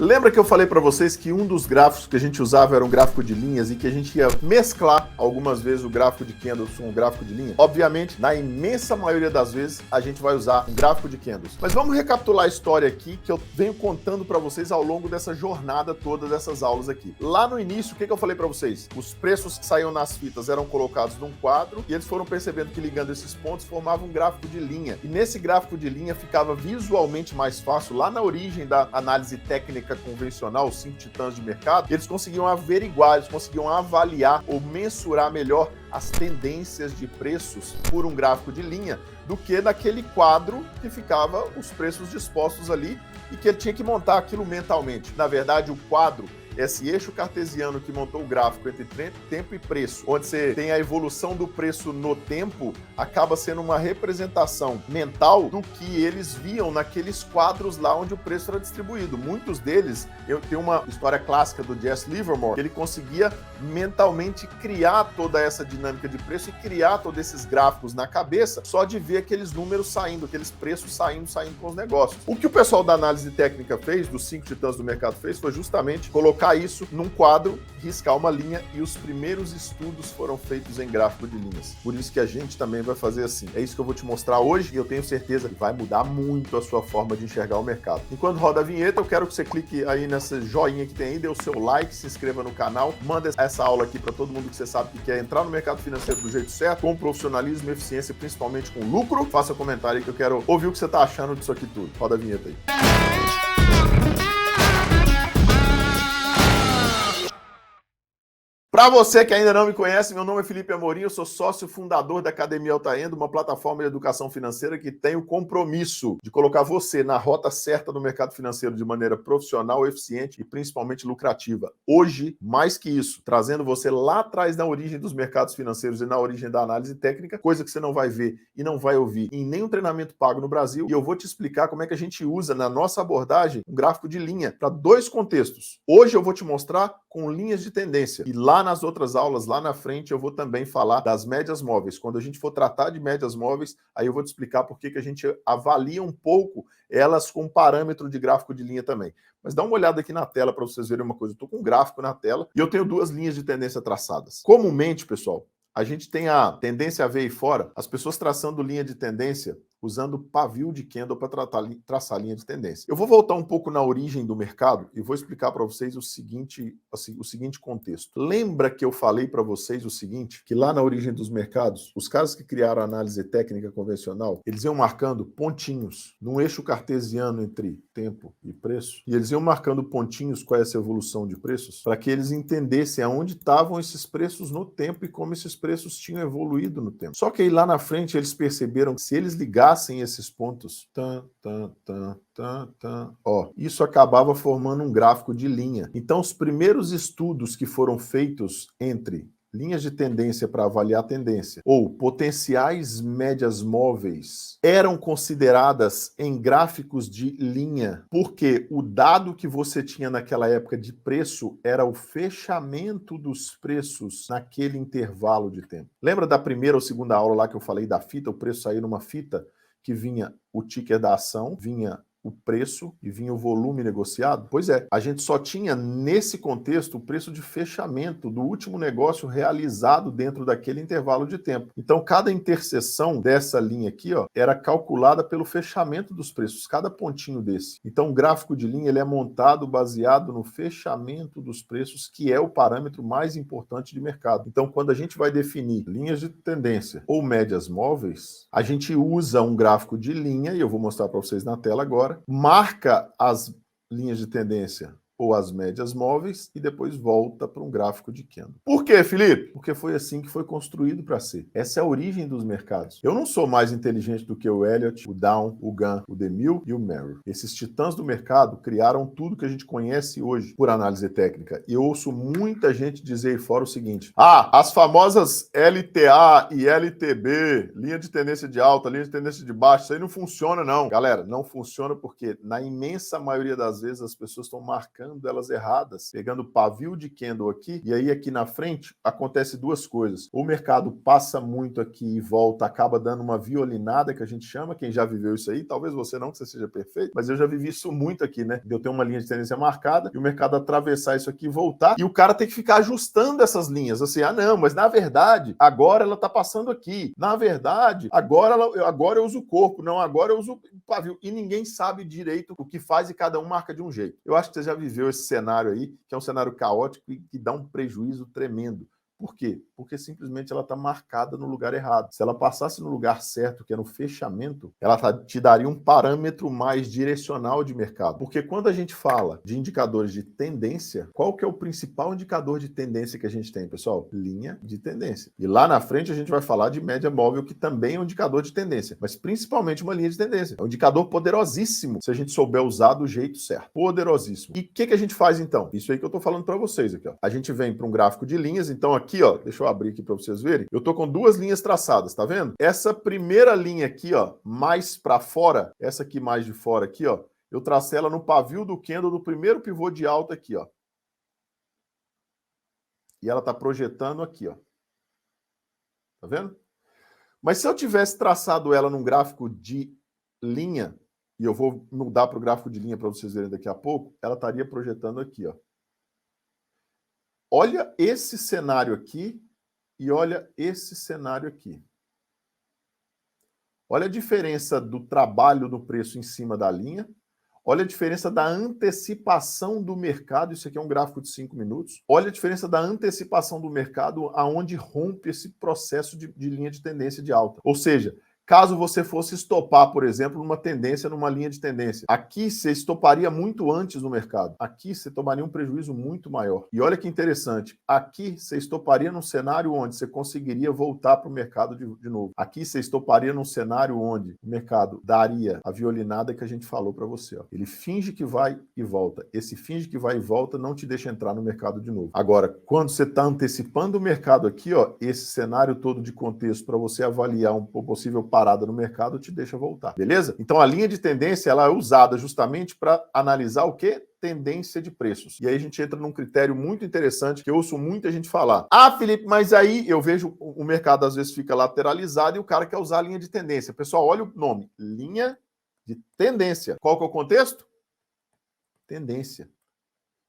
Lembra que eu falei para vocês que um dos gráficos que a gente usava era um gráfico de linhas e que a gente ia mesclar algumas vezes o gráfico de candles com o gráfico de linha? Obviamente, na imensa maioria das vezes, a gente vai usar um gráfico de candles. Mas vamos recapitular a história aqui que eu venho contando para vocês ao longo dessa jornada toda dessas aulas aqui. Lá no início, o que eu falei para vocês? Os preços que saíam nas fitas eram colocados num quadro e eles foram percebendo que ligando esses pontos formava um gráfico de linha. E nesse gráfico de linha ficava visualmente mais fácil, lá na origem da análise técnica convencional, os 5 titãs de mercado, eles conseguiam averiguar, eles conseguiam avaliar ou mensurar melhor as tendências de preços por um gráfico de linha do que naquele quadro que ficava os preços dispostos ali e que ele tinha que montar aquilo mentalmente. Na verdade, o quadro, esse eixo cartesiano que montou o gráfico entre tempo e preço, onde você tem a evolução do preço no tempo, acaba sendo uma representação mental do que eles viam naqueles quadros lá onde o preço era distribuído. Muitos deles, eu tenho uma história clássica do Jesse Livermore, ele conseguia mentalmente criar toda essa dinâmica de preço e criar todos esses gráficos na cabeça só de ver aqueles números saindo, aqueles preços saindo com os negócios. O que o pessoal da análise técnica fez, dos 5 titãs do mercado fez, foi justamente colocar isso num quadro, riscar uma linha, e os primeiros estudos foram feitos em gráfico de linhas. Por isso que a gente também vai fazer assim. É isso que eu vou te mostrar hoje e eu tenho certeza que vai mudar muito a sua forma de enxergar o mercado. Enquanto roda a vinheta, eu quero que você clique aí nessa joinha que tem aí, dê o seu like, se inscreva no canal, manda essa aula aqui para todo mundo que você sabe que quer entrar no mercado financeiro do jeito certo, com profissionalismo, eficiência e principalmente com lucro. Faça comentário aí que eu quero ouvir o que você tá achando disso aqui tudo. Roda a vinheta aí. Para você que ainda não me conhece, meu nome é Felipe Amorim, eu sou sócio fundador da Academia Altaendo, uma plataforma de educação financeira que tem o compromisso de colocar você na rota certa no mercado financeiro de maneira profissional, eficiente e principalmente lucrativa. Hoje, mais que isso, trazendo você lá atrás na origem dos mercados financeiros e na origem da análise técnica, coisa que você não vai ver e não vai ouvir em nenhum treinamento pago no Brasil, e eu vou te explicar como é que a gente usa na nossa abordagem um gráfico de linha para 2 contextos. Hoje eu vou te mostrar com linhas de tendência e lá nas outras aulas, lá na frente, eu vou também falar das médias móveis. Quando a gente for tratar de médias móveis, aí eu vou te explicar por que a gente avalia um pouco elas com parâmetro de gráfico de linha também. Mas dá uma olhada aqui na tela para vocês verem uma coisa. Eu estou com um gráfico na tela e eu tenho 2 linhas de tendência traçadas. Comumente, pessoal, a gente tem a tendência a ver aí fora, as pessoas traçando linha de tendência usando pavio de candle para traçar linha de tendência. Eu vou voltar um pouco na origem do mercado e vou explicar para vocês o seguinte contexto. Lembra que eu falei para vocês o seguinte, que lá na origem dos mercados, os caras que criaram a análise técnica convencional, eles iam marcando pontinhos num eixo cartesiano entre tempo e preço, e eles iam marcando pontinhos com essa evolução de preços, para que eles entendessem aonde estavam esses preços no tempo e como esses preços tinham evoluído no tempo. Só que aí lá na frente eles perceberam que se eles ligassem esses pontos, isso acabava formando um gráfico de linha. Então, os primeiros estudos que foram feitos entre linhas de tendência para avaliar a tendência ou potenciais médias móveis eram consideradas em gráficos de linha, porque o dado que você tinha naquela época de preço era o fechamento dos preços naquele intervalo de tempo. Lembra da primeira ou segunda aula lá que eu falei da fita, o preço saiu numa fita que vinha o ticker da ação, vinha o preço e vinha o volume negociado? Pois é, a gente só tinha nesse contexto o preço de fechamento do último negócio realizado dentro daquele intervalo de tempo. Então, cada interseção dessa linha aqui, ó, era calculada pelo fechamento dos preços, cada pontinho desse. Então, o gráfico de linha ele é montado baseado no fechamento dos preços, que é o parâmetro mais importante de mercado. Então, quando a gente vai definir linhas de tendência ou médias móveis, a gente usa um gráfico de linha, e eu vou mostrar para vocês na tela agora, marca as linhas de tendência ou as médias móveis e depois volta para um gráfico de candle. Por quê, Felipe? Porque foi assim que foi construído para ser. Essa é a origem dos mercados. Eu não sou mais inteligente do que o Elliott, o Down, o Gann, o DeMille e o Merrill. Esses titãs do mercado criaram tudo que a gente conhece hoje por análise técnica. E eu ouço muita gente dizer aí fora o seguinte: as famosas LTA e LTB, linha de tendência de alta, linha de tendência de baixa, isso aí não funciona não. Galera, não funciona porque na imensa maioria das vezes as pessoas estão marcando marcando elas erradas, pegando pavio de candle aqui, e aí aqui na frente acontece duas coisas. O mercado passa muito aqui e volta, acaba dando uma violinada, que a gente chama, quem já viveu isso aí, talvez você não, que você seja perfeito, mas eu já vivi isso muito aqui, né? Eu tenho uma linha de tendência marcada, e o mercado atravessar isso aqui e voltar, e o cara tem que ficar ajustando essas linhas, assim, não, mas na verdade, agora ela tá passando aqui, na verdade, agora eu uso o corpo, não, agora eu uso o pavio, e ninguém sabe direito o que faz e cada um marca de um jeito. Eu acho que você já viveu esse cenário aí, que é um cenário caótico e que dá um prejuízo tremendo. Por quê? Porque simplesmente ela está marcada no lugar errado. Se ela passasse no lugar certo, que é no fechamento, ela te daria um parâmetro mais direcional de mercado. Porque quando a gente fala de indicadores de tendência, qual que é o principal indicador de tendência que a gente tem, pessoal? Linha de tendência. E lá na frente a gente vai falar de média móvel, que também é um indicador de tendência, mas principalmente uma linha de tendência. É um indicador poderosíssimo, se a gente souber usar do jeito certo. Poderosíssimo. E o que a gente faz então? Isso aí que eu estou falando para vocês aqui, ó. A gente vem para um gráfico de linhas, então aqui, ó, deixa eu abrir aqui para vocês verem. Eu tô com duas linhas traçadas, tá vendo? Essa primeira linha aqui, ó, mais para fora, essa aqui mais de fora aqui, ó, eu tracei ela no pavio do candle do primeiro pivô de alta aqui, ó. E ela tá projetando aqui, ó. Tá vendo? Mas se eu tivesse traçado ela num gráfico de linha, e eu vou mudar para o gráfico de linha para vocês verem daqui a pouco, ela estaria projetando aqui, ó. Olha esse cenário aqui e olha esse cenário aqui. Olha a diferença do trabalho do preço em cima da linha. Olha a diferença da antecipação do mercado. Isso aqui é um gráfico de 5 minutos. Olha a diferença da antecipação do mercado aonde rompe esse processo de linha de tendência de alta. Ou seja, caso você fosse estopar, por exemplo, numa tendência, numa linha de tendência, aqui você estoparia muito antes no mercado. Aqui você tomaria um prejuízo muito maior. E olha que interessante, aqui você estoparia num cenário onde você conseguiria voltar para o mercado de novo. Aqui você estoparia num cenário onde o mercado daria a violinada que a gente falou para você. Ó. Ele finge que vai e volta. Esse finge que vai e volta não te deixa entrar no mercado de novo. Agora, quando você está antecipando o mercado aqui, ó, esse cenário todo de contexto para você avaliar um possível parada no mercado te deixa voltar, beleza? Então a linha de tendência ela é usada justamente para analisar o quê? Tendência de preços. E aí a gente entra num critério muito interessante que eu ouço muita gente falar. Ah, Felipe, mas aí eu vejo o mercado às vezes fica lateralizado e o cara quer usar a linha de tendência. Pessoal, olha o nome, linha de tendência. Qual que é o contexto? Tendência.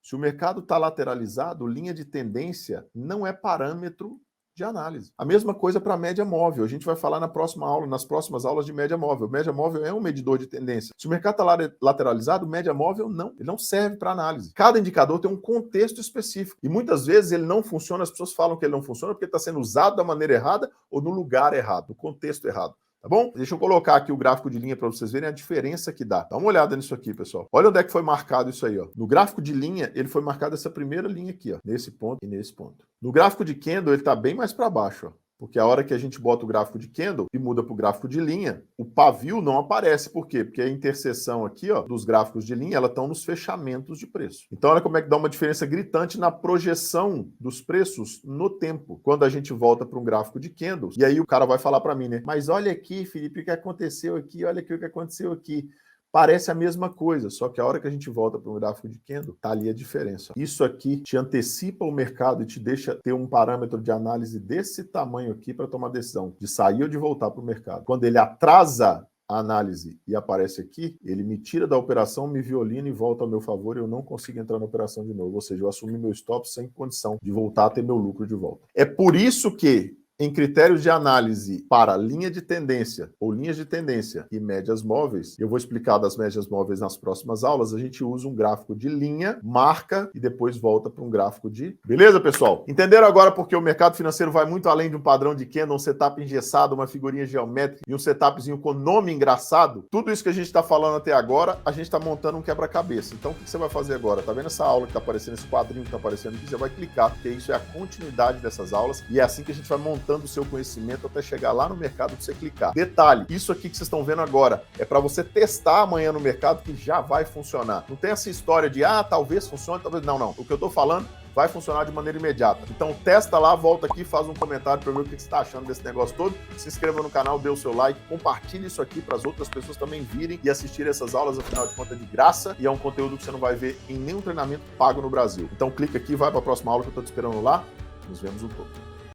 Se o mercado está lateralizado, linha de tendência não é parâmetro de análise. A mesma coisa para a média móvel. A gente vai falar na próxima aula, nas próximas aulas de média móvel. Média móvel é um medidor de tendência. Se o mercado está lateralizado, média móvel não. Ele não serve para análise. Cada indicador tem um contexto específico. E muitas vezes ele não funciona, as pessoas falam que ele não funciona porque está sendo usado da maneira errada ou no lugar errado, no contexto errado. Tá bom? Deixa eu colocar aqui o gráfico de linha para vocês verem a diferença que dá. Dá uma olhada nisso aqui, pessoal. Olha onde é que foi marcado isso aí, ó. No gráfico de linha, ele foi marcado essa primeira linha aqui, ó. Nesse ponto e nesse ponto. No gráfico de candle, ele tá bem mais para baixo, ó. Porque a hora que a gente bota o gráfico de candle e muda para o gráfico de linha, o pavio não aparece. Por quê? Porque a interseção aqui, ó, dos gráficos de linha, ela estão nos fechamentos de preço. Então, olha como é que dá uma diferença gritante na projeção dos preços no tempo. Quando a gente volta para um gráfico de candles, e aí o cara vai falar para mim, né? Mas olha aqui, Felipe, o que aconteceu aqui? Olha aqui o que aconteceu aqui. Parece a mesma coisa, só que a hora que a gente volta para um gráfico de candle, tá ali a diferença. Isso aqui te antecipa o mercado e te deixa ter um parâmetro de análise desse tamanho aqui para tomar decisão de sair ou de voltar para o mercado. Quando ele atrasa a análise e aparece aqui, ele me tira da operação, me violina e volta ao meu favor e eu não consigo entrar na operação de novo. Ou seja, eu assumi meu stop sem condição de voltar a ter meu lucro de volta. É por isso que em critérios de análise para linha de tendência ou linhas de tendência e médias móveis, eu vou explicar das médias móveis nas próximas aulas, a gente usa um gráfico de linha, marca e depois volta para um gráfico de... Beleza, pessoal? Entenderam agora porque o mercado financeiro vai muito além de um padrão de candle, um setup engessado, uma figurinha geométrica e um setupzinho com nome engraçado? Tudo isso que a gente está falando até agora, a gente está montando um quebra-cabeça. Então, o que você vai fazer agora? Tá vendo essa aula que está aparecendo, esse quadrinho que está aparecendo aqui? Você vai clicar, porque isso é a continuidade dessas aulas e é assim que a gente vai montar aumentando o seu conhecimento até chegar lá no mercado para você clicar. Detalhe, isso aqui que vocês estão vendo agora é para você testar amanhã no mercado que já vai funcionar. Não tem essa história de, talvez funcione, talvez não. O que eu tô falando vai funcionar de maneira imediata. Então testa lá, volta aqui, faz um comentário para ver o que você está achando desse negócio todo. Se inscreva no canal, dê o seu like, compartilhe isso aqui para as outras pessoas também virem e assistirem essas aulas, afinal de contas, de graça, e é um conteúdo que você não vai ver em nenhum treinamento pago no Brasil. Então clica aqui, vai para a próxima aula que eu estou te esperando lá. Nos vemos no topo.